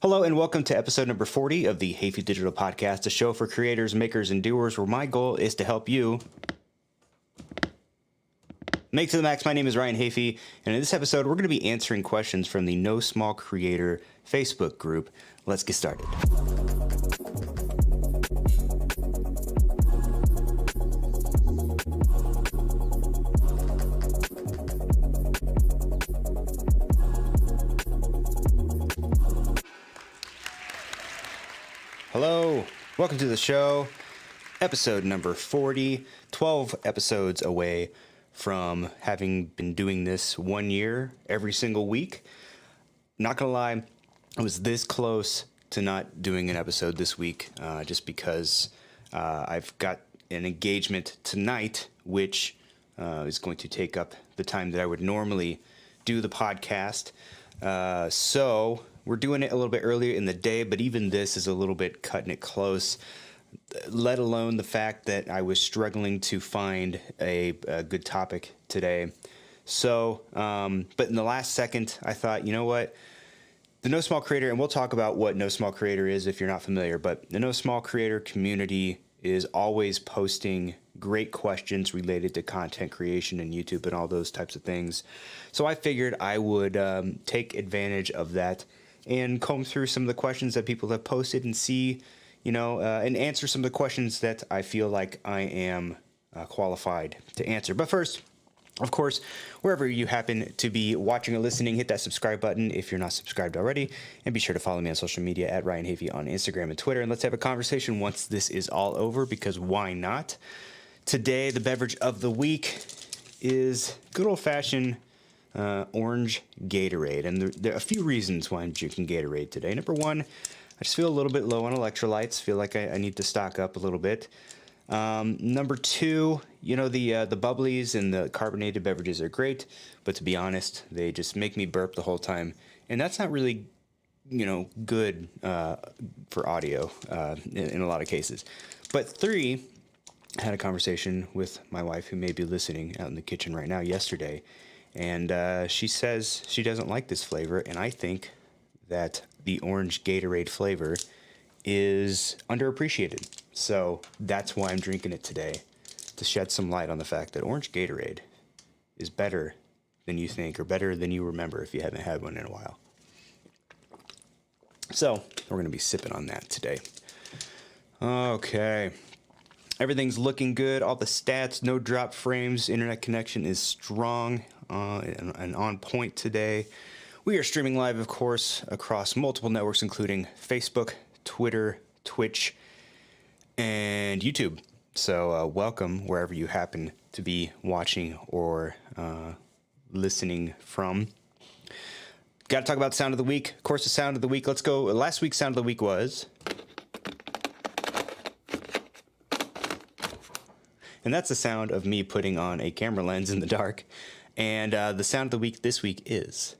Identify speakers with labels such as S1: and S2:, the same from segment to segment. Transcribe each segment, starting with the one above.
S1: Hello and welcome to episode number 40 of the Hafey Digital Podcast, a show for creators, makers, and doers where my goal is to help you make to the max. My name is Ryan Hafey, and in this episode we're going to be answering questions from the NoSmallCreator Facebook group. Let's get started. Hello, welcome to the show, episode number 40, 12 episodes away from having been doing this 1 year every single week. Not gonna lie, I was this close to not doing an episode this week just because I've got an engagement tonight, which is going to take up the time that I would normally do the podcast. So we're doing it a little bit earlier in the day, but even this is a little bit cutting it close, let alone the fact that I was struggling to find a good topic today. So, but in the last second, I thought, you know what? The NoSmallCreator, and we'll talk about what NoSmallCreator is if you're not familiar, but the NoSmallCreator community is always posting great questions related to content creation and YouTube and all those types of things. So I figured I would take advantage of that and comb through some of the questions that people have posted and see, and answer some of the questions that I feel like I am qualified to answer. But first, of course, wherever you happen to be watching or listening, hit that subscribe button if you're not subscribed already, and be sure to follow me on social media at Ryan Hafey on Instagram and Twitter, and let's have a conversation once this is all over, because why not? Today, the beverage of the week is good old-fashioned orange Gatorade, and there are a few reasons why I'm drinking Gatorade today. Number one, I just feel a little bit low on electrolytes, feel like I need to stock up a little bit. Number two, the bubblies and the carbonated beverages are great, but to be honest, they just make me burp the whole time, and that's not really, good for audio in a lot of cases. But three, I had a conversation with my wife, who may be listening out in the kitchen right now, yesterday, and she says she doesn't like this flavor, and I think that the orange Gatorade flavor is underappreciated. So that's why I'm drinking it today, to shed some light on the fact that orange Gatorade is better than you think, or better than you remember if you haven't had one in a while. So we're going to be sipping on that today. Okay. Everything's looking good. All the stats, no drop frames. Internet connection is strong and on point today. We are streaming live, of course, across multiple networks, including Facebook, Twitter, Twitch, and YouTube. So welcome wherever you happen to be watching or listening from. Got to talk about the sound of the week. Of course, the sound of the week. Let's go. Last week's sound of the week was... And that's the sound of me putting on a camera lens in the dark. And the sound of the week this week is...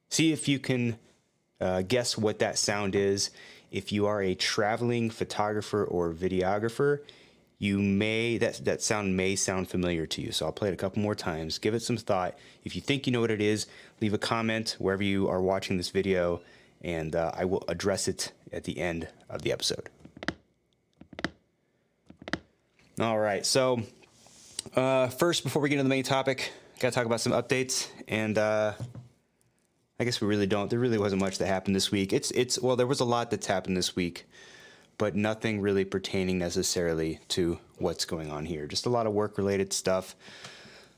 S1: See if you can guess what that sound is. If you are a traveling photographer or videographer, that sound may sound familiar to you. So I'll play it a couple more times. Give it some thought. If you think you know what it is, leave a comment wherever you are watching this video, and I will address it at the end of the episode. All right, so first, before we get into the main topic, got to talk about some updates, and I guess we really don't. There really wasn't much that happened this week. Well, there was a lot that's happened this week, but nothing really pertaining necessarily to what's going on here. Just a lot of work-related stuff,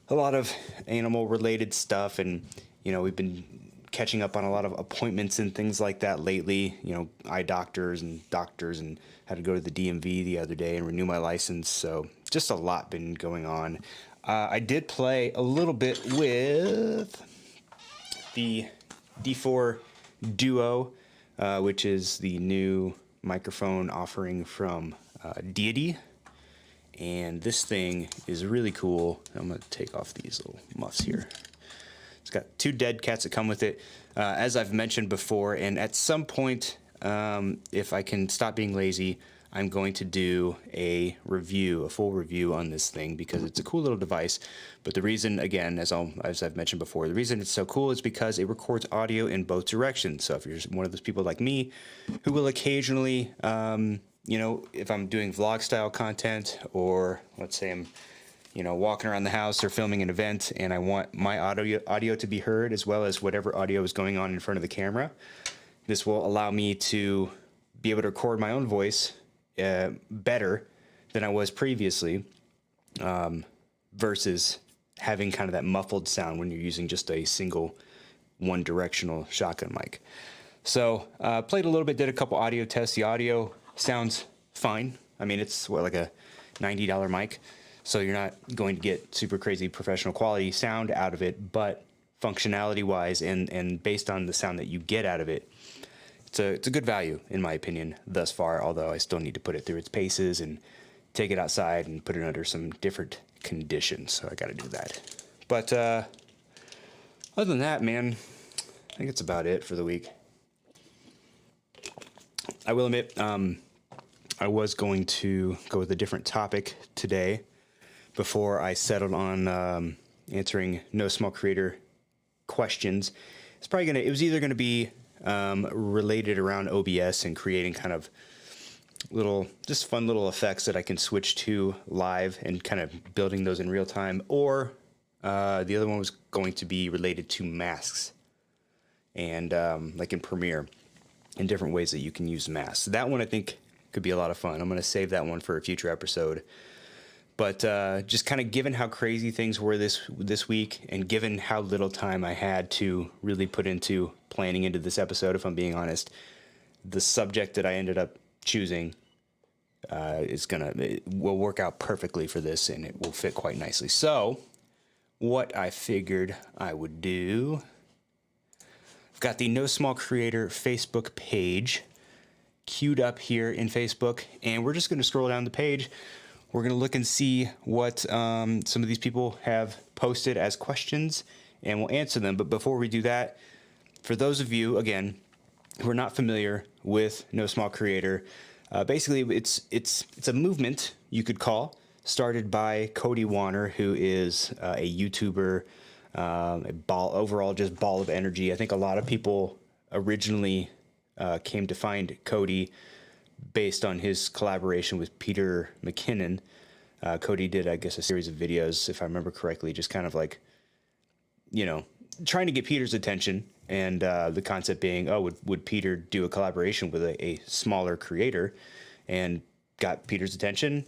S1: a lot of animal-related stuff, and, we've been catching up on a lot of appointments and things like that lately, eye doctors, and had to go to the DMV the other day and renew my license. So just a lot been going on. I did play a little bit with the D4 Duo, which is the new microphone offering from Deity. And this thing is really cool. I'm going to take off these little muffs here. It's got two dead cats that come with it, as I've mentioned before. And at some point, if I can stop being lazy, I'm going to do a full review on this thing because it's a cool little device. But the reason, again, as I've mentioned before, the reason it's so cool is because it records audio in both directions. So if you're one of those people like me who will occasionally, if I'm doing vlog style content, or let's say I'm, walking around the house or filming an event and I want my audio to be heard as well as whatever audio is going on in front of the camera, this will allow me to be able to record my own voice better than I was previously, versus having kind of that muffled sound when you're using just a single one-directional shotgun mic. So played a little bit, did a couple audio tests. The audio sounds fine. I mean, it's like a $90 mic, so you're not going to get super crazy professional quality sound out of it, but functionality wise and based on the sound that you get out of it, it's a good value in my opinion thus far, although I still need to put it through its paces and take it outside and put it under some different conditions, so I got to do that. But other than that, man, I think it's about it for the week. I will admit, I was going to go with a different topic today before I settled on answering NoSmallCreator questions. It was either going to be related around OBS and creating kind of just fun little effects that I can switch to live and kind of building those in real time, or the other one was going to be related to masks and like in Premiere and different ways that you can use masks. That one I think could be a lot of fun. I'm going to save that one for a future episode. But just kind of given how crazy things were this week, and given how little time I had to really put into planning into this episode, if I'm being honest, the subject that I ended up choosing will work out perfectly for this, and it will fit quite nicely. So what I figured I would do, I've got the NoSmallCreator Facebook page queued up here in Facebook, and we're just going to scroll down the page. We're going to look and see what some of these people have posted as questions, and we'll answer them. But before we do that, for those of you, again, who are not familiar with NoSmallCreator, basically it's a movement, you could call, started by Cody Warner, who is a YouTuber, overall just ball of energy. I think a lot of people originally came to find Cody based on his collaboration with Peter McKinnon. Cody did, I guess, a series of videos, if I remember correctly, just kind of like, trying to get Peter's attention, and the concept being, would Peter do a collaboration with a smaller creator, and got Peter's attention.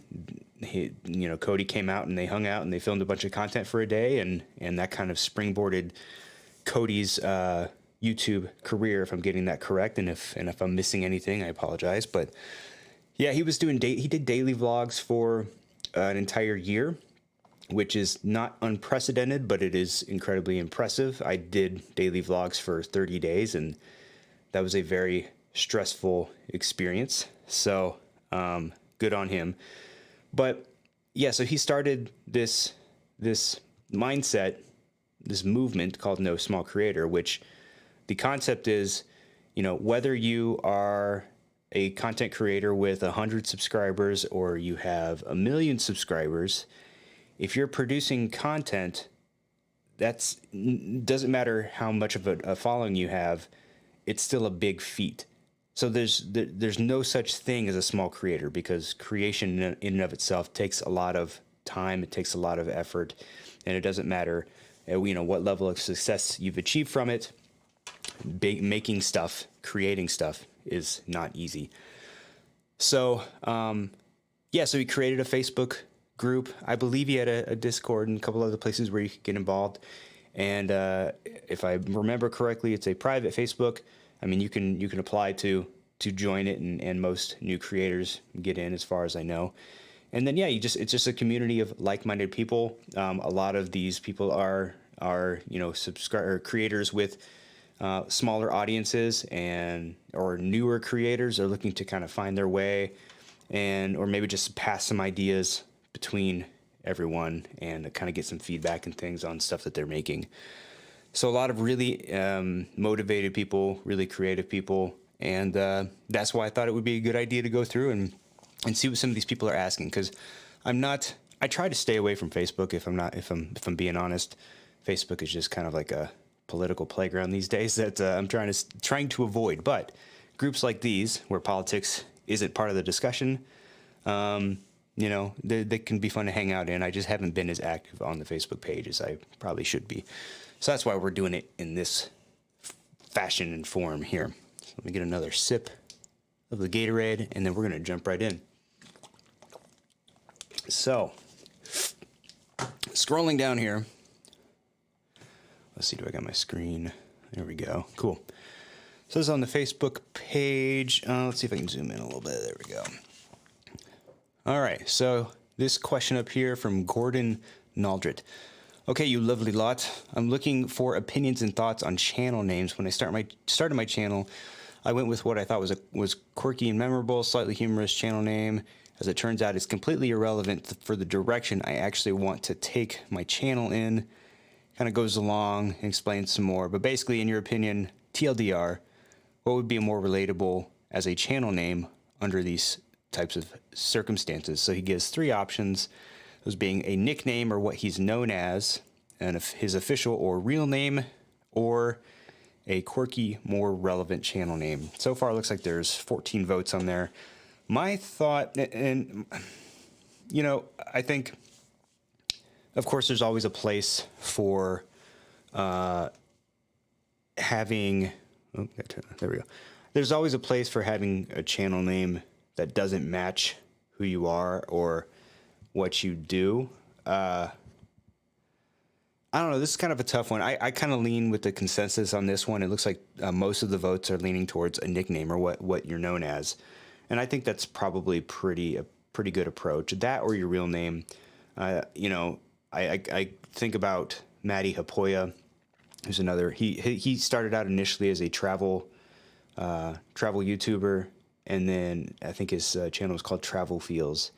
S1: Cody came out and they hung out and they filmed a bunch of content for a day, and that kind of springboarded Cody's YouTube career, if I'm getting that correct, and if I'm missing anything, I apologize. But yeah, he did daily vlogs for an entire year, which is not unprecedented, but it is incredibly impressive. I did daily vlogs for 30 days, and that was a very stressful experience. So good on him. But yeah, so he started this mindset, this movement called NoSmallCreator, which the concept is, whether you are a content creator with 100 subscribers or you have 1 million subscribers, if you're producing content, doesn't matter how much of a following you have, it's still a big feat. So there's no such thing as a small creator, because creation in and of itself takes a lot of time, it takes a lot of effort, and it doesn't matter what level of success you've achieved from it. Making stuff, creating stuff is not easy. So so he created a Facebook group. I believe he had a Discord and a couple other places where you could get involved. And if I remember correctly, it's a private Facebook. I mean, you can apply to join it, and most new creators get in, as far as I know. And then it's just a community of like-minded people. A lot of these people are creators with smaller audiences or newer creators are looking to kind of find their way, or maybe just pass some ideas between everyone and kind of get some feedback and things on stuff that they're making. So a lot of really motivated people, really creative people, and that's why I thought it would be a good idea to go through and and see what some of these people are asking. Because I try to stay away from Facebook if I'm being honest. Facebook is just kind of like a political playground these days that I'm trying to avoid. But groups like these, where politics isn't part of the discussion, they can be fun to hang out in. I just haven't been as active on the Facebook page as I probably should be. So that's why we're doing it in this fashion and form here. So let me get another sip of the Gatorade, and then we're going to jump right in. So, scrolling down here. Let's see, do I got my screen? There we go. Cool. So this is on the Facebook page. Let's see if I can zoom in a little bit. There we go. All right. So this question up here from Gordon Naldrit. Okay, you lovely lot. I'm looking for opinions and thoughts on channel names. When I started my channel, I went with what I thought was quirky and memorable, slightly humorous channel name. As it turns out, it's completely irrelevant for the direction I actually want to take my channel in. Kind of goes along and explains some more. But basically, in your opinion, TLDR, what would be more relatable as a channel name under these types of circumstances? So he gives 3 options, those being a nickname or what he's known as, and his official or real name, or a quirky, more relevant channel name. So far, it looks like there's 14 votes on there. My thought, and I think, of course, there's always a place for having. Oh, there we go. There's always a place for having a channel name that doesn't match who you are or what you do. I don't know. This is kind of a tough one. I kind of lean with the consensus on this one. It looks like most of the votes are leaning towards a nickname or what you're known as. And I think that's probably a pretty good approach. That or your real name. I think about Matty Hapoya, who's another. He started out initially as a travel YouTuber, and then I think his channel was called Travel Feels,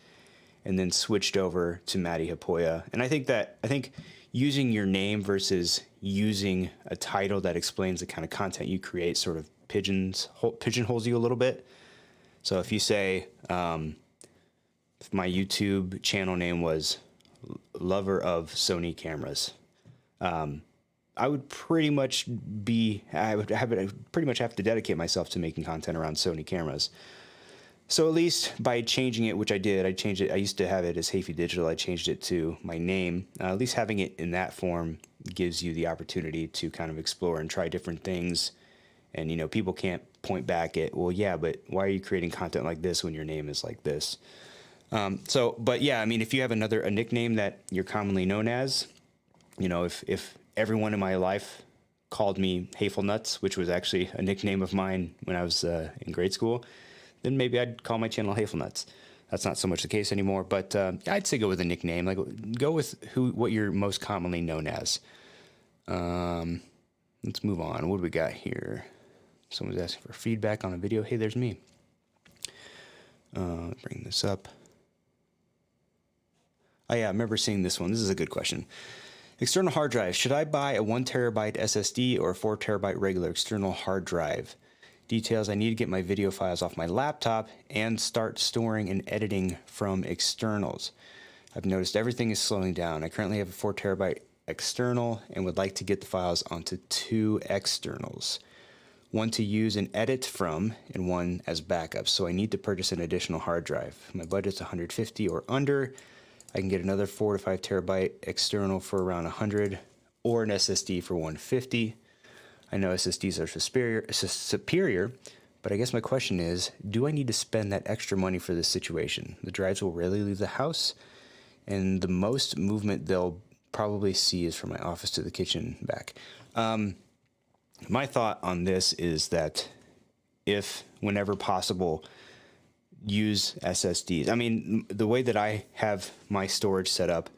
S1: and then switched over to Matty Hapoya. And I think using your name versus using a title that explains the kind of content you create sort of pigeonholes you a little bit. So if you say, if my YouTube channel name was Lover of Sony Cameras, I would pretty much have to dedicate myself to making content around Sony cameras. So at least by changing it, which I did, I changed it. I used to have it as Hafey Digital. I changed it to my name. At least having it in that form gives you the opportunity to kind of explore and try different things. And, people can't point back at, well, yeah, but why are you creating content like this when your name is like this? But yeah, I mean, if you have a nickname that you're commonly known as, if everyone in my life called me Hayful Nuts, which was actually a nickname of mine when I was in grade school, then maybe I'd call my channel Hayful Nuts. That's not so much the case anymore, but I'd say go with a nickname. Like, go with what you're most commonly known as. Let's move on. What do we got here? Someone's asking for feedback on a video. Hey, there's me. Bring this up. Oh yeah, I remember seeing this one. This is a good question. External hard drive. Should I buy a 1 terabyte SSD or a 4 terabyte regular external hard drive? Details: I need to get my video files off my laptop and start storing and editing from externals. I've noticed everything is slowing down. I currently have a 4 terabyte external and would like to get the files onto 2 externals. One to use and edit from and one as backup. So I need to purchase an additional hard drive. My budget's 150 or under. I can get another 4 to 5 terabyte external for around 100 or an SSD for 150. I know SSDs are superior, but I guess my question is, do I need to spend that extra money for this situation? The drives will rarely leave the house, and the most movement they'll probably see is from my office to the kitchen back. My thought on this is that if, whenever possible, use SSDs. I mean, the way that I have my storage set up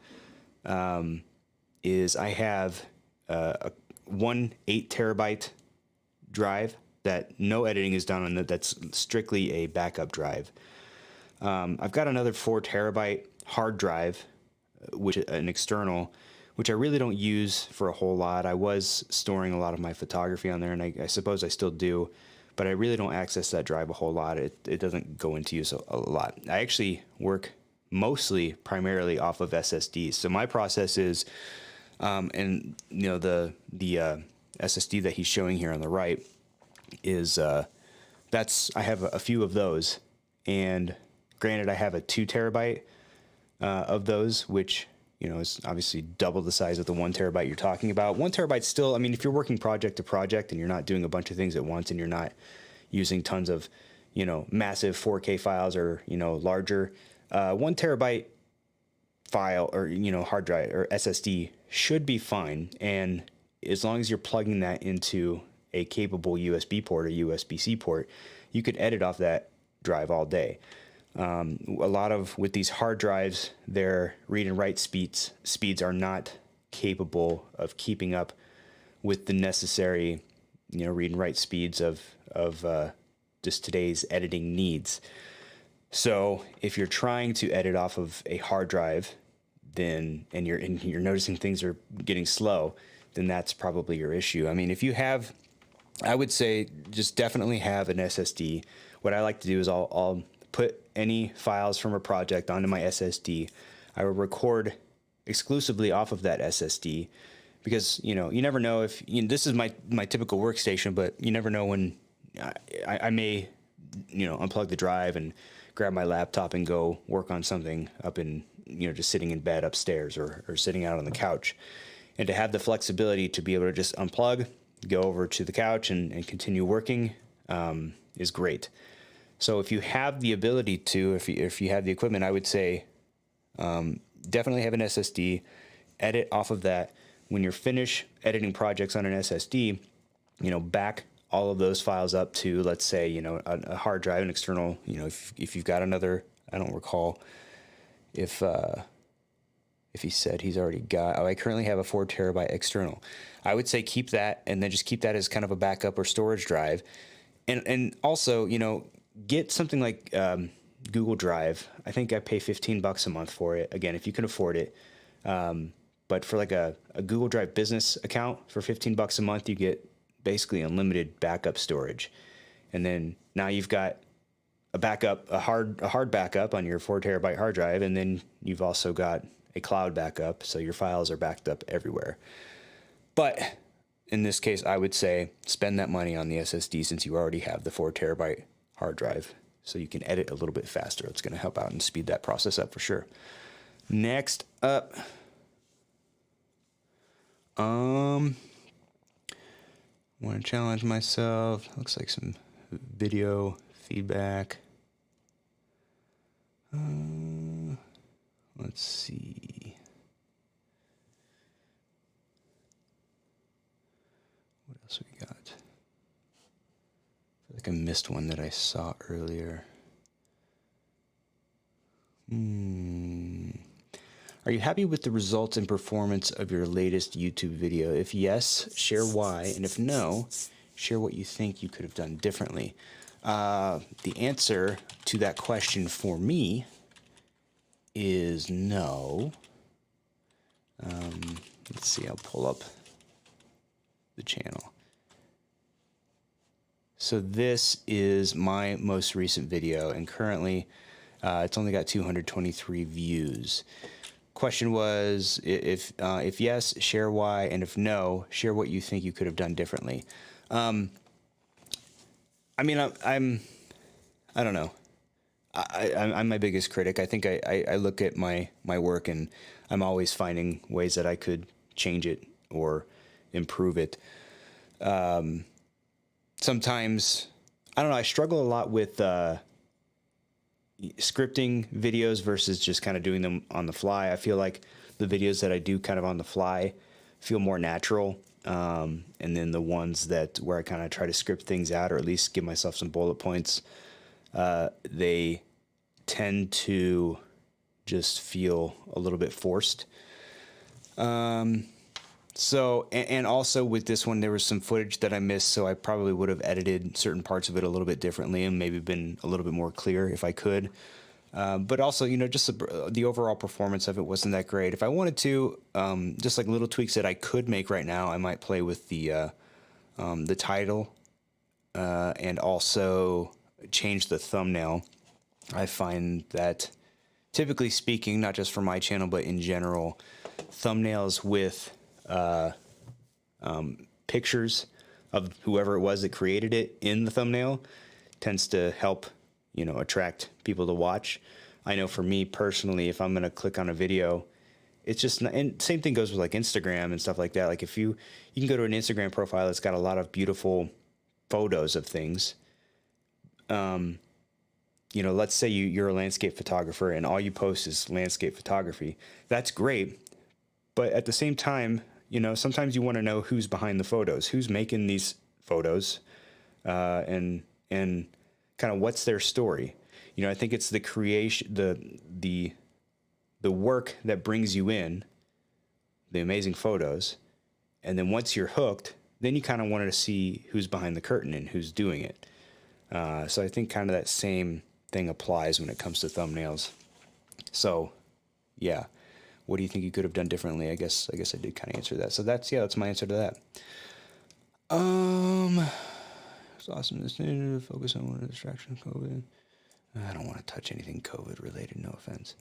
S1: is I have one 8 terabyte drive that no editing is done on. That's strictly a backup drive. I've got another 4 terabyte hard drive, which an external, which I really don't use for a whole lot. I was storing a lot of my photography on there, and I suppose I still do, but I really don't access that drive a whole lot. It doesn't go into use a lot. I actually work primarily off of SSDs. So my process is, and you know, the SSD that he's showing here on the right is, I have a few of those, and granted I have a 2 terabyte of those, which, you know, is obviously double the size of the 1 terabyte you're talking about. 1 terabyte still, I mean, if you're working project to project and you're not doing a bunch of things at once and you're not using tons of, you know, massive 4K files or, you know, larger, 1 terabyte file or, you know, hard drive or SSD should be fine. And as long as you're plugging that into a capable USB port or USB-C port, you could edit off that drive all day. A lot of, with these hard drives, their read and write speeds are not capable of keeping up with the necessary, you know, read and write speeds of just today's editing needs. So if you're trying to edit off of a hard drive, then, and you're noticing things are getting slow, then that's probably your issue. I mean, if you have, I would say just definitely have an SSD. What I like to do is I'll put any files from a project onto my SSD. I will record exclusively off of that SSD because, you know, you never know if, you know, this is my typical workstation, but you never know when I may, you know, unplug the drive and grab my laptop and go work on something up in, you know, just sitting in bed upstairs or sitting out on the couch. And to have the flexibility to be able to just unplug, go over to the couch and continue working is great. So if you have the ability to, if you have the equipment, I would say definitely have an SSD, edit off of that. When you're finished editing projects on an SSD, you know, back all of those files up to, let's say, you know, a hard drive, an external, you know, if you've got another, I don't recall if he said he's already got, I currently have a 4 terabyte external. I would say keep that, and then just keep that as kind of a backup or storage drive. And also, you know, get something like Google Drive. I think I pay $15 a month for it. Again, if you can afford it. But for like a Google Drive business account for $15 a month, you get basically unlimited backup storage. And then now you've got a backup, a hard backup on your 4 terabyte hard drive, and then you've also got a cloud backup, so your files are backed up everywhere. But in this case, I would say spend that money on the SSD since you already have the 4 terabyte hard drive, so you can edit a little bit faster. It's going to help out and speed that process up for sure. Next up, want to challenge myself. Looks like some video feedback. Let's see. What else we got? I feel like I missed one that I saw earlier. Are you happy with the results and performance of your latest YouTube video? If yes, share why, and if no, share what you think you could have done differently. The answer to that question for me is no. Let's see, I'll pull up the channel. So this is my most recent video, and currently it's only got 223 views. Question was, if yes, share why, and if no, share what you think you could have done differently. I mean, I don't know. I'm my biggest critic. I think I look at my work and I'm always finding ways that I could change it or improve it. Sometimes, I don't know, I struggle a lot with scripting videos versus just kind of doing them on the fly. I feel like the videos that I do kind of on the fly feel more natural. And then the ones that where I kind of try to script things out or at least give myself some bullet points, they tend to just feel a little bit forced. So, and also with this one, there was some footage that I missed, so I probably would have edited certain parts of it a little bit differently and maybe been a little bit more clear if I could. But also, you know, just the overall performance of it wasn't that great. If I wanted to, just like little tweaks that I could make right now, I might play with the title and also change the thumbnail. I find that, typically speaking, not just for my channel, but in general, thumbnails with pictures of whoever it was that created it in the thumbnail tends to help, attract people to watch. I know for me personally, if I'm going to click on a video, it's just not, and same thing goes with like Instagram and stuff like that. Like if you can go to an Instagram profile that's got a lot of beautiful photos of things. Let's say you're a landscape photographer and all you post is landscape photography. That's great. But at the same time, sometimes you want to know who's behind the photos, who's making these photos, and kind of what's their story. I think it's the creation, the work that brings you in, the amazing photos. And then once you're hooked, then you kind of wanted to see who's behind the curtain and who's doing it. So I think kind of that same thing applies when it comes to thumbnails. So yeah, what do you think you could have done differently? I guess I did kind of answer that. So that's my answer to that. It's awesome. This to focus on one distraction of COVID. I don't want to touch anything COVID related, no offense.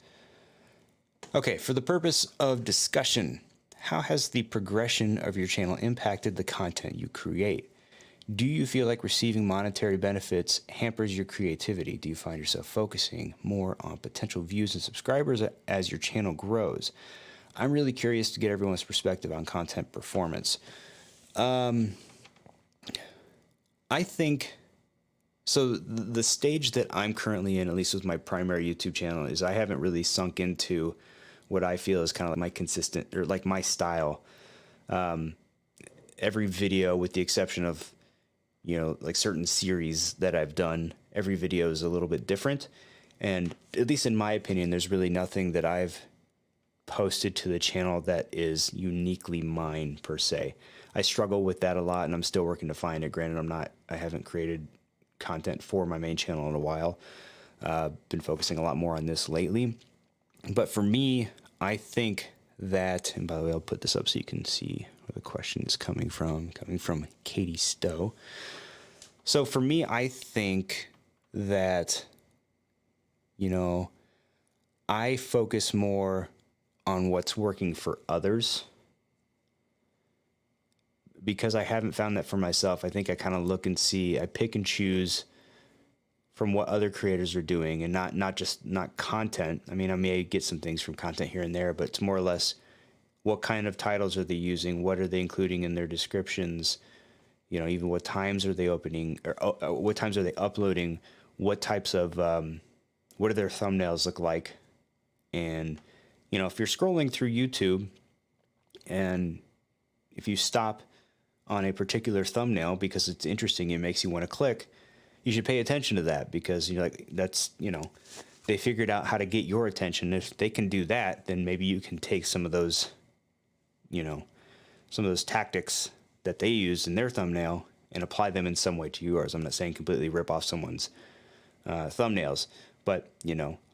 S1: Okay, for the purpose of discussion, how has the progression of your channel impacted the content you create? Do you feel like receiving monetary benefits hampers your creativity? Do you find yourself focusing more on potential views and subscribers as your channel grows? I'm really curious to get everyone's perspective on content performance. I think, so the stage that I'm currently in, at least with my primary YouTube channel, is I haven't really sunk into what I feel is kind of like my consistent, or like my style. Every video, with the exception of, like certain series that I've done, every video is a little bit different. And at least in my opinion, there's really nothing that I've posted to the channel that is uniquely mine per se. I struggle with that a lot, and I'm still working to find it. Granted, I haven't created content for my main channel in a while. Been focusing a lot more on this lately. But for me, I think that, and by the way, I'll put this up so you can see where the question is coming from Katie Stowe. So for me, I think that, I focus more on what's working for others, because I haven't found that for myself. I think I kind of look and see, I pick and choose from what other creators are doing, and not content. I mean, I may get some things from content here and there, but it's more or less what kind of titles are they using? What are they including in their descriptions? Even what times are they opening, or what times are they uploading? What types of, what do their thumbnails look like? And, if you're scrolling through YouTube and if you stop on a particular thumbnail because it's interesting, it makes you want to click, you should pay attention to that, because that's, they figured out how to get your attention. If they can do that, then maybe you can take some of those, some of those tactics that they use in their thumbnail and apply them in some way to yours. I'm not saying completely rip off someone's thumbnails, but,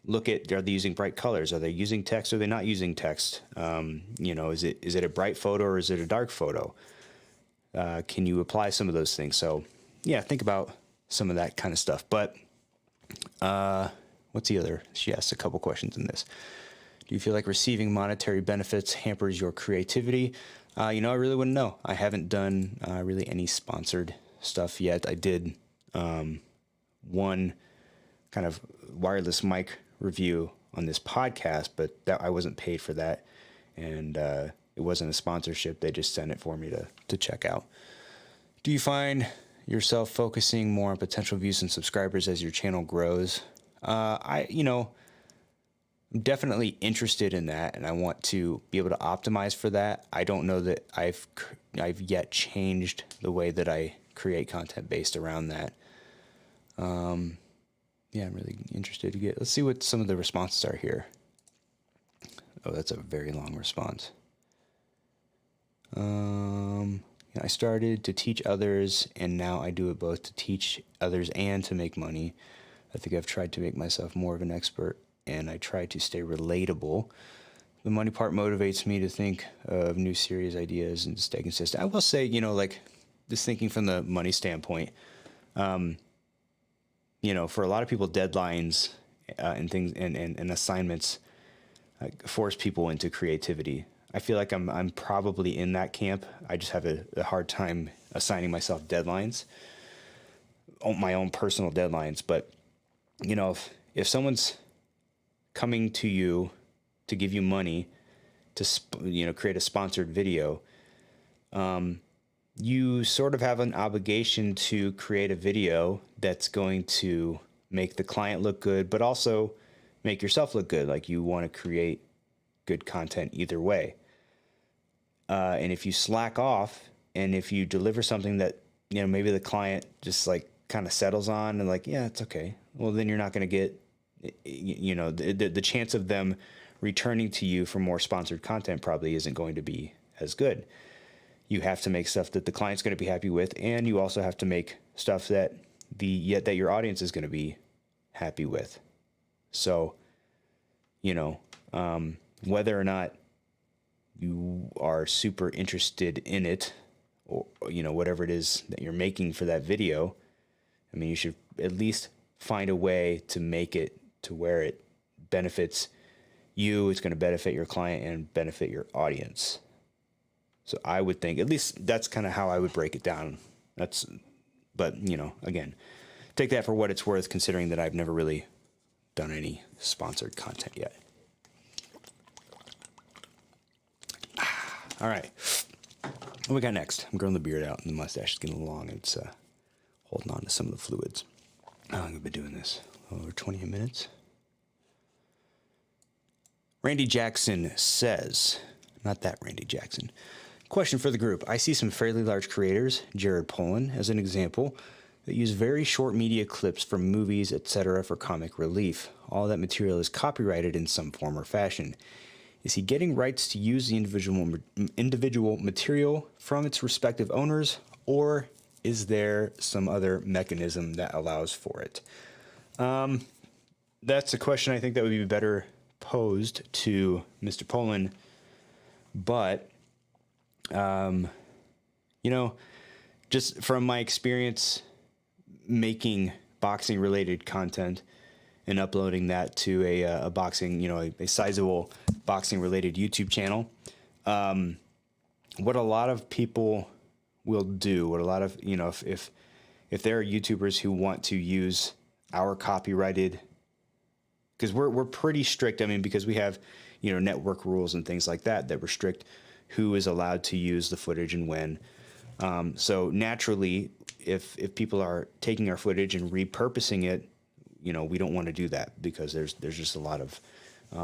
S1: look at, are they using bright colors? Are they using text? Or are they not using text? Is it a bright photo or is it a dark photo? Can you apply some of those things? So yeah, think about some of that kind of stuff. But what's the other? She asked a couple questions in this. Do you feel like receiving monetary benefits hampers your creativity? I really wouldn't know. I haven't done really any sponsored stuff yet. I did one kind of wireless mic review on this podcast, but I wasn't paid for that, and it wasn't a sponsorship. They just sent it for me to check out. Do you find yourself focusing more on potential views and subscribers as your channel grows? I'm definitely interested in that, and I want to be able to optimize for that. I don't know that I've yet changed the way that I create content based around that. Yeah, I'm really interested to let's see what some of the responses are here. Oh, that's a very long response. I started to teach others, and now I do it both to teach others and to make money. I think I've tried to make myself more of an expert, and I try to stay relatable. The money part motivates me to think of new series ideas and stay consistent. I will say, like, just thinking from the money standpoint, For a lot of people, deadlines and things and assignments force people into creativity. I feel like I'm probably in that camp. I just have a hard time assigning myself deadlines, my own personal deadlines. But if someone's coming to you to give you money to create a sponsored video, you sort of have an obligation to create a video that's going to make the client look good, but also make yourself look good. Like, you want to create good content either way. And if you slack off, and if you deliver something that, maybe the client just like kind of settles on and like, yeah, it's okay. Well, then you're not going to get, the chance of them returning to you for more sponsored content probably isn't going to be as good. You have to make stuff that the client's going to be happy with, and you also have to make stuff that that your audience is going to be happy with. So, whether or not you are super interested in it, or whatever it is that you're making for that video, I mean, you should at least find a way to make it to where it benefits you, it's going to benefit your client, and benefit your audience. So I would think, at least that's kind of how I would break it down. But again, take that for what it's worth, considering that I've never really done any sponsored content yet. All right. What we got next? I'm growing the beard out, and the mustache is getting long. It's holding on to some of the fluids. How long have I been doing this? Over 20 minutes. Randy Jackson says, not that Randy Jackson. Question for the group. I see some fairly large creators, Jared Polin as an example, that use very short media clips from movies, etc. for comic relief. All that material is copyrighted in some form or fashion. Is he getting rights to use the individual material from its respective owners, or is there some other mechanism that allows for it? That's a question I think that would be better posed to Mr. Polin, but just from my experience making boxing related content and uploading that to a boxing, a sizable boxing related YouTube channel, what a lot of people will do, if there are YouTubers who want to use our copyrighted, because we're pretty strict. I mean, because we have, network rules and things like that restrict who is allowed to use the footage and when. So naturally, if people are taking our footage and repurposing it, we don't want to do that, because there's just a lot of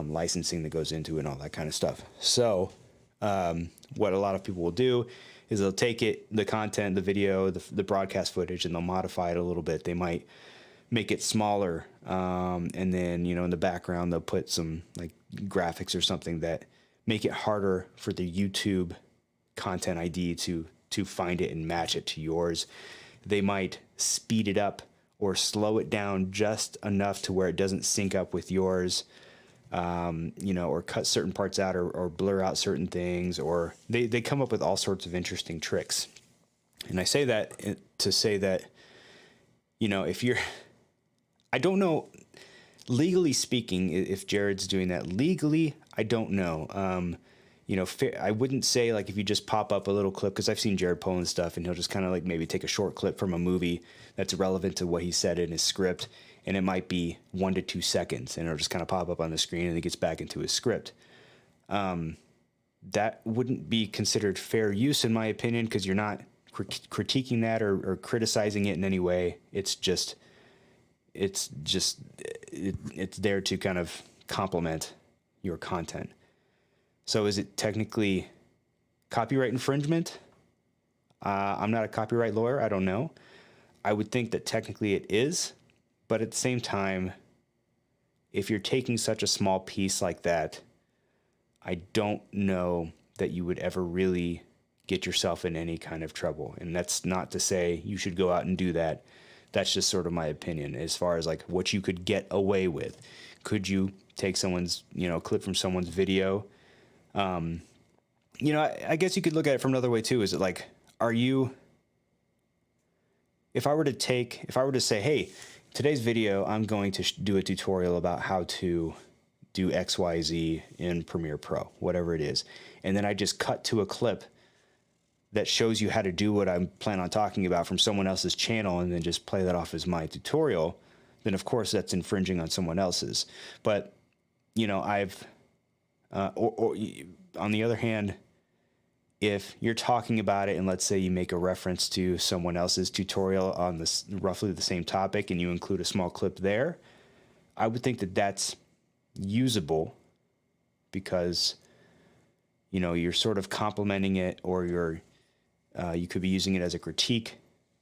S1: licensing that goes into it and all that kind of stuff. So what a lot of people will do is they'll take the content, the video, the broadcast footage, and they'll modify it a little bit. They might make it smaller, and then in the background they'll put some like graphics or something that make it harder for the YouTube content ID to find it and match it to yours. They might speed it up or slow it down just enough to where it doesn't sync up with yours, or cut certain parts out, or blur out certain things, or they come up with all sorts of interesting tricks. And I say that to say that, if you're, I don't know, legally speaking, if Jared's doing that legally, I don't know. I wouldn't say like if you just pop up a little clip, because I've seen Jared Polin stuff, and he'll just kind of like maybe take a short clip from a movie that's relevant to what he said in his script, and it might be 1 to 2 seconds, and it'll just kind of pop up on the screen, and it gets back into his script. That wouldn't be considered fair use, in my opinion, because you're not critiquing that or criticizing it in any way. It's there to kind of complement your content. So is it technically copyright infringement? I'm not a copyright lawyer. I don't know. I would think that technically it is, but at the same time, if you're taking such a small piece like that, I don't know that you would ever really get yourself in any kind of trouble. And that's not to say you should go out and do that. That's just sort of my opinion as far as like what you could get away with. Could you take someone's, clip from someone's video? I guess you could look at it from another way too. Is it like, if I were to say, hey, today's video, I'm going to do a tutorial about how to do XYZ in Premiere Pro, whatever it is. And then I just cut to a clip that shows you how to do what I plan on talking about from someone else's channel and then just play that off as my tutorial, then of course that's infringing on someone else's. But, you know, or on the other hand, if you're talking about it and let's say you make a reference to someone else's tutorial on this roughly the same topic and you include a small clip there, I would think that that's usable because, you know, you're sort of complimenting it, or you could be using it as a critique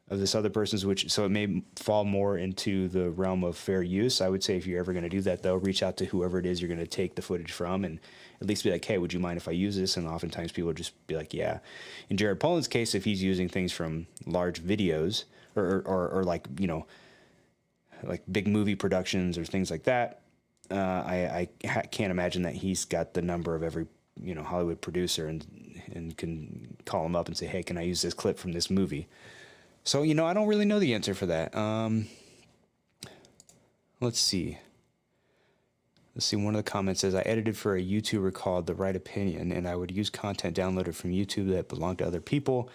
S1: of this other person's, so it may fall more into the realm of fair use. I would say if you're ever going to do that, though, reach out to whoever it is you're going to take the footage from and at least be like, hey, would you mind if I use this? And oftentimes people would just be like, yeah. In Jared Poland's case, if he's using things from large videos or like, you know, like big movie productions or things like that, I can't imagine that he's got the number of every, you know, Hollywood producer and can call him up and say, hey, can I use this clip from this movie? So, you know, I don't really know the answer for that. Let's see. One of the comments says, I edited for a YouTuber called The Right Opinion, and I would use content downloaded from YouTube that belonged to other people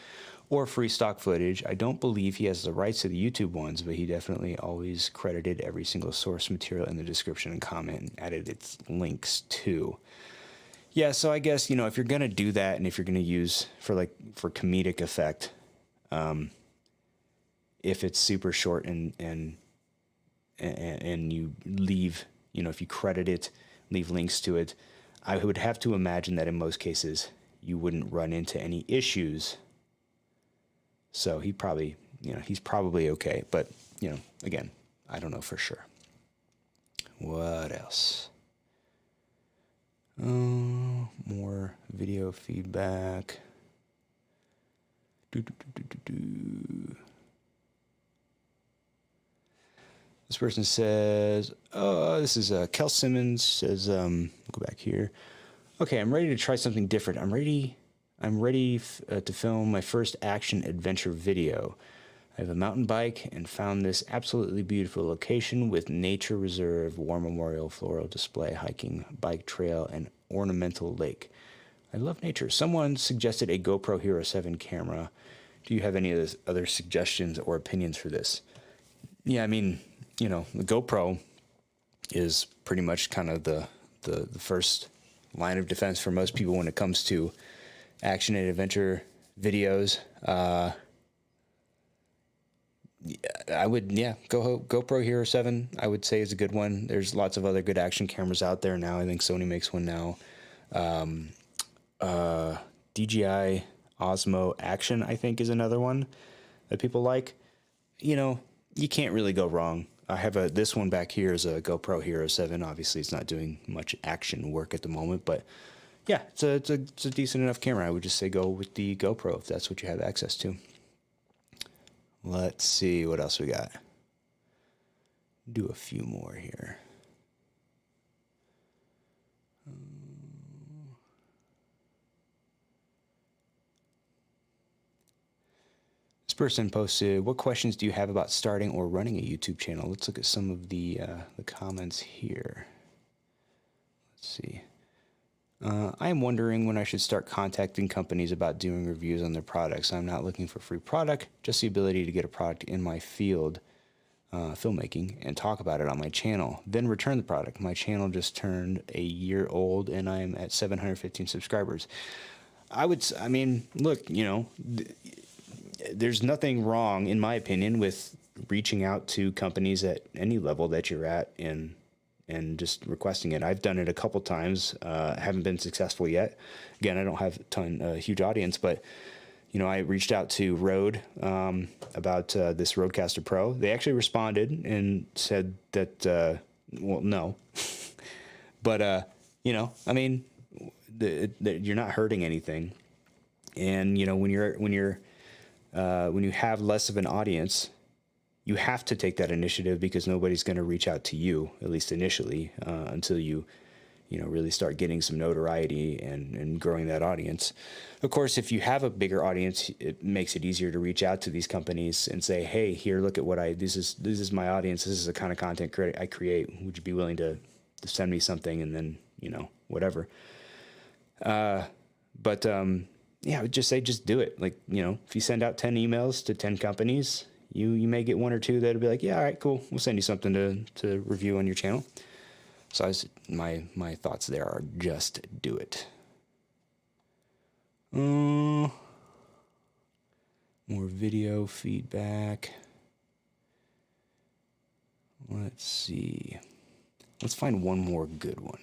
S1: or free stock footage. I don't believe he has the rights to the YouTube ones, but he definitely always credited every single source material in the description and comment and added its links too. Yeah, so I guess, you know, if you're going to do that and if you're going to use for comedic effect, if it's super short and you leave, you know, if you credit it, leave links to it, I would have to imagine that in most cases you wouldn't run into any issues. So he's probably okay. But, you know, again, I don't know for sure. What else? More video feedback. This person says, this is Kel Simmons says, go back here. Okay, I'm ready to try something different. I'm ready to film my first action adventure video. I have a mountain bike and found this absolutely beautiful location with nature reserve, war memorial, floral display, hiking, bike trail, and ornamental lake. I love nature. Someone suggested a GoPro Hero 7 camera. Do you have any other suggestions or opinions for this? Yeah, I mean, you know, the GoPro is pretty much kind of the first line of defense for most people when it comes to action and adventure videos. I would, GoPro Hero 7, I would say is a good one. There's lots of other good action cameras out there now. I think Sony makes one now. DJI Osmo Action, I think, is another one that people like. You know, you can't really go wrong. I have this one back here is a GoPro Hero 7. Obviously, it's not doing much action work at the moment, but yeah, it's a decent enough camera. I would just say go with the GoPro if that's what you have access to. Let's see what else we got. Do a few more here. This person posted, what questions do you have about starting or running a YouTube channel? Let's look at some of the comments here. Let's see. I am wondering when I should start contacting companies about doing reviews on their products. I'm not looking for free product, just the ability to get a product in my field, filmmaking, and talk about it on my channel, then return the product. My channel just turned a year old and I'm at 715 subscribers. I mean, look, you know, there's nothing wrong, in my opinion, with reaching out to companies at any level that you're at and just requesting it. I've done it a couple times, haven't been successful yet. Again, I don't have a huge audience, but you know, I reached out to Rode about this Rodecaster Pro. They actually responded and said that, well, no, but you know, I mean, you're not hurting anything, and you know, when you have less of an audience, you have to take that initiative because nobody's going to reach out to you, at least initially, until you really start getting some notoriety and growing that audience. Of course, if you have a bigger audience, it makes it easier to reach out to these companies and say, hey, here, look at what this is my audience. This is the kind of content I create. Would you be willing to send me something? And then, whatever. But I would just say, just do it. Like, if you send out 10 emails to 10 companies, you may get one or two that'll be like, yeah, all right, cool. We'll send you something to review on your channel. So my thoughts there are just do it. More video feedback. Let's see. Let's find one more good one.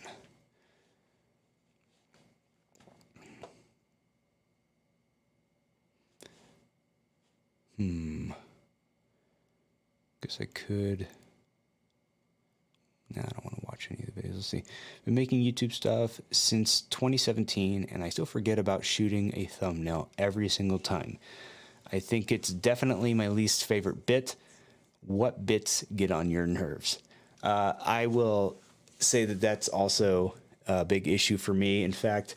S1: Guess I could. Nah, I don't want to watch any of the videos. Let's see. Been making YouTube stuff since 2017, and I still forget about shooting a thumbnail every single time. I think it's definitely my least favorite bit. What bits get on your nerves? I will say that that's also a big issue for me. In fact,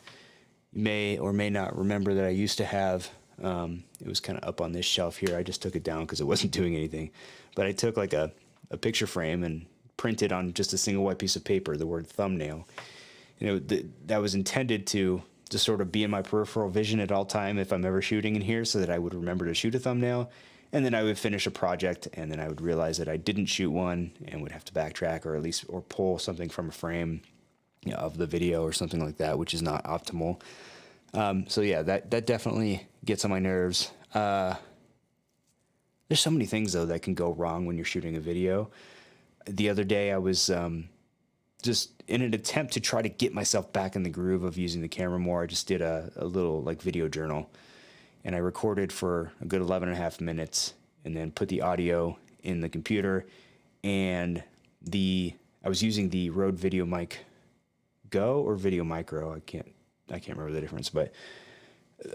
S1: you may or may not remember that I used to have, it was kind of up on this shelf here. I just took it down because it wasn't doing anything. But I took like a picture frame and printed on just a single white piece of paper the word thumbnail. That was intended to sort of be in my peripheral vision at all time if I'm ever shooting in here, so that I would remember to shoot a thumbnail. And then I would finish a project, and then I would realize that I didn't shoot one and would have to backtrack or pull something from a frame of the video or something like that, which is not optimal. So yeah, that definitely gets on my nerves. There's so many things though that can go wrong when you're shooting a video. The other day I was just in an attempt to try to get myself back in the groove of using the camera more. I just did a little like video journal, and I recorded for a good 11 and a half minutes and then put the audio in the computer, and I was using the Rode Video Mic Go or Video Micro. I can't remember the difference, but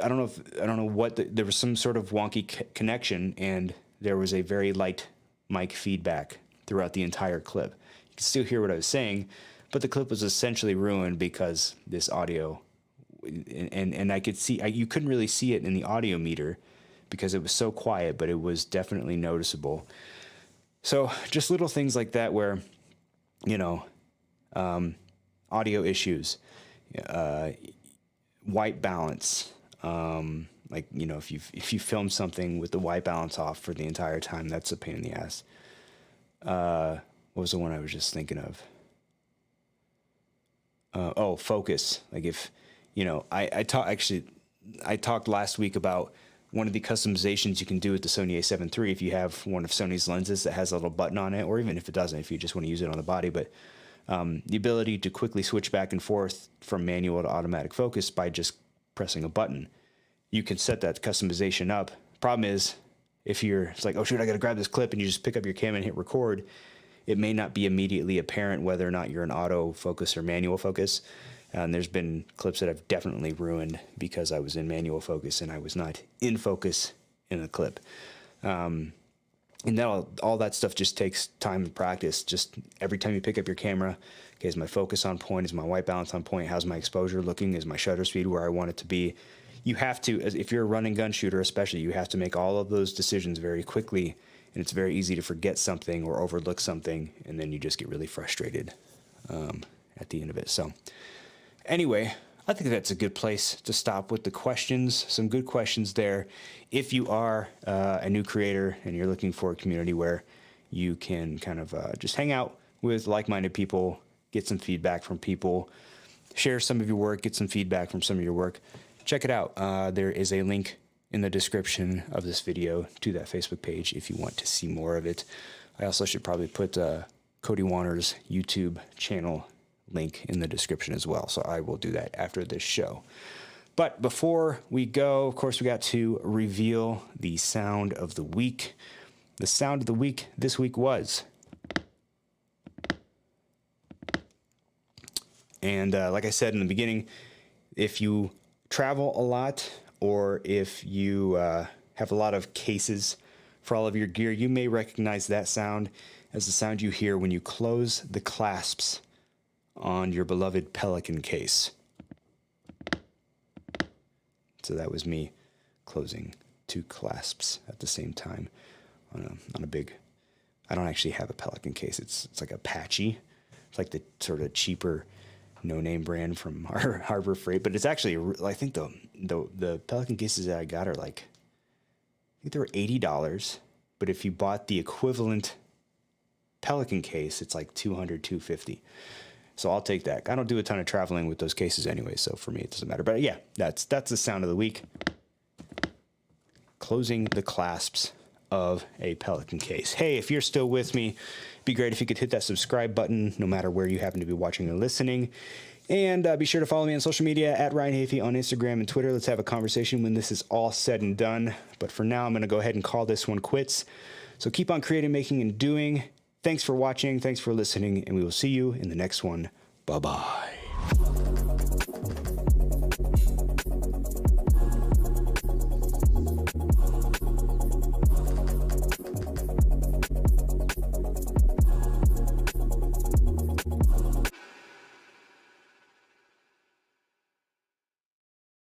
S1: I don't know what there was some sort of wonky connection, and there was a very light mic feedback throughout the entire clip. You can still hear what I was saying, but the clip was essentially ruined because this audio, and I could see, you couldn't really see it in the audio meter because it was so quiet, but it was definitely noticeable. So just little things like that where, audio issues, white balance, if you film something with the white balance off for the entire time, that's a pain in the ass. What was the one I was just thinking of? Focus. Like if, I talked last week about one of the customizations you can do with the Sony a7 III if you have one of Sony's lenses that has a little button on it, or even if it doesn't, if you just want to use it on the body, but the ability to quickly switch back and forth from manual to automatic focus by just pressing a button. You can set that customization up. Problem is, it's like, oh shoot, I got to grab this clip, and you just pick up your camera and hit record, it may not be immediately apparent whether or not you're in auto focus or manual focus. And there's been clips that I've definitely ruined because I was in manual focus and I was not in focus in the clip. And all that stuff just takes time and practice. Just every time you pick up your camera, okay, is my focus on point? Is my white balance on point? How's my exposure looking? Is my shutter speed where I want it to be? You have to, if you're a run and gun shooter especially, you have to make all of those decisions very quickly, and it's very easy to forget something or overlook something, and then you just get really frustrated at the end of it. So anyway, I think that's a good place to stop with the questions. Some good questions there. If you are a new creator and you're looking for a community where you can kind of just hang out with like-minded people, get some feedback from people, share some of your work, get some feedback from some of your work, check it out. There is a link in the description of this video to that Facebook page if you want to see more of it. I also should probably put Cody Warner's YouTube channel link in the description as well, so I will do that after this show. But before we go, of course, we got to reveal the sound of the week. The sound of the week this week was, and like I said in the beginning, if you travel a lot or if you have a lot of cases for all of your gear, you may recognize that sound as the sound you hear when you close the clasps on your beloved Pelican case. So that was me closing two clasps at the same time on a big. I don't actually have a Pelican case. It's like Apache. It's like the sort of cheaper, no-name brand from Harbor Freight. But it's actually, I think the Pelican cases that I got are like, I think they were $80. But if you bought the equivalent Pelican case, it's like $200, $250. So I'll take that. I don't do a ton of traveling with those cases anyway, so for me it doesn't matter. But yeah, that's the sound of the week. Closing the clasps of a Pelican case. Hey, if you're still with me, it'd be great if you could hit that subscribe button no matter where you happen to be watching or listening. And be sure to follow me on social media at Ryan Hafey on Instagram and Twitter. Let's have a conversation when this is all said and done. But for now, I'm going to go ahead and call this one quits. So keep on creating, making, and doing. Thanks for watching. Thanks for listening. And we will see you in the next one. Bye-bye.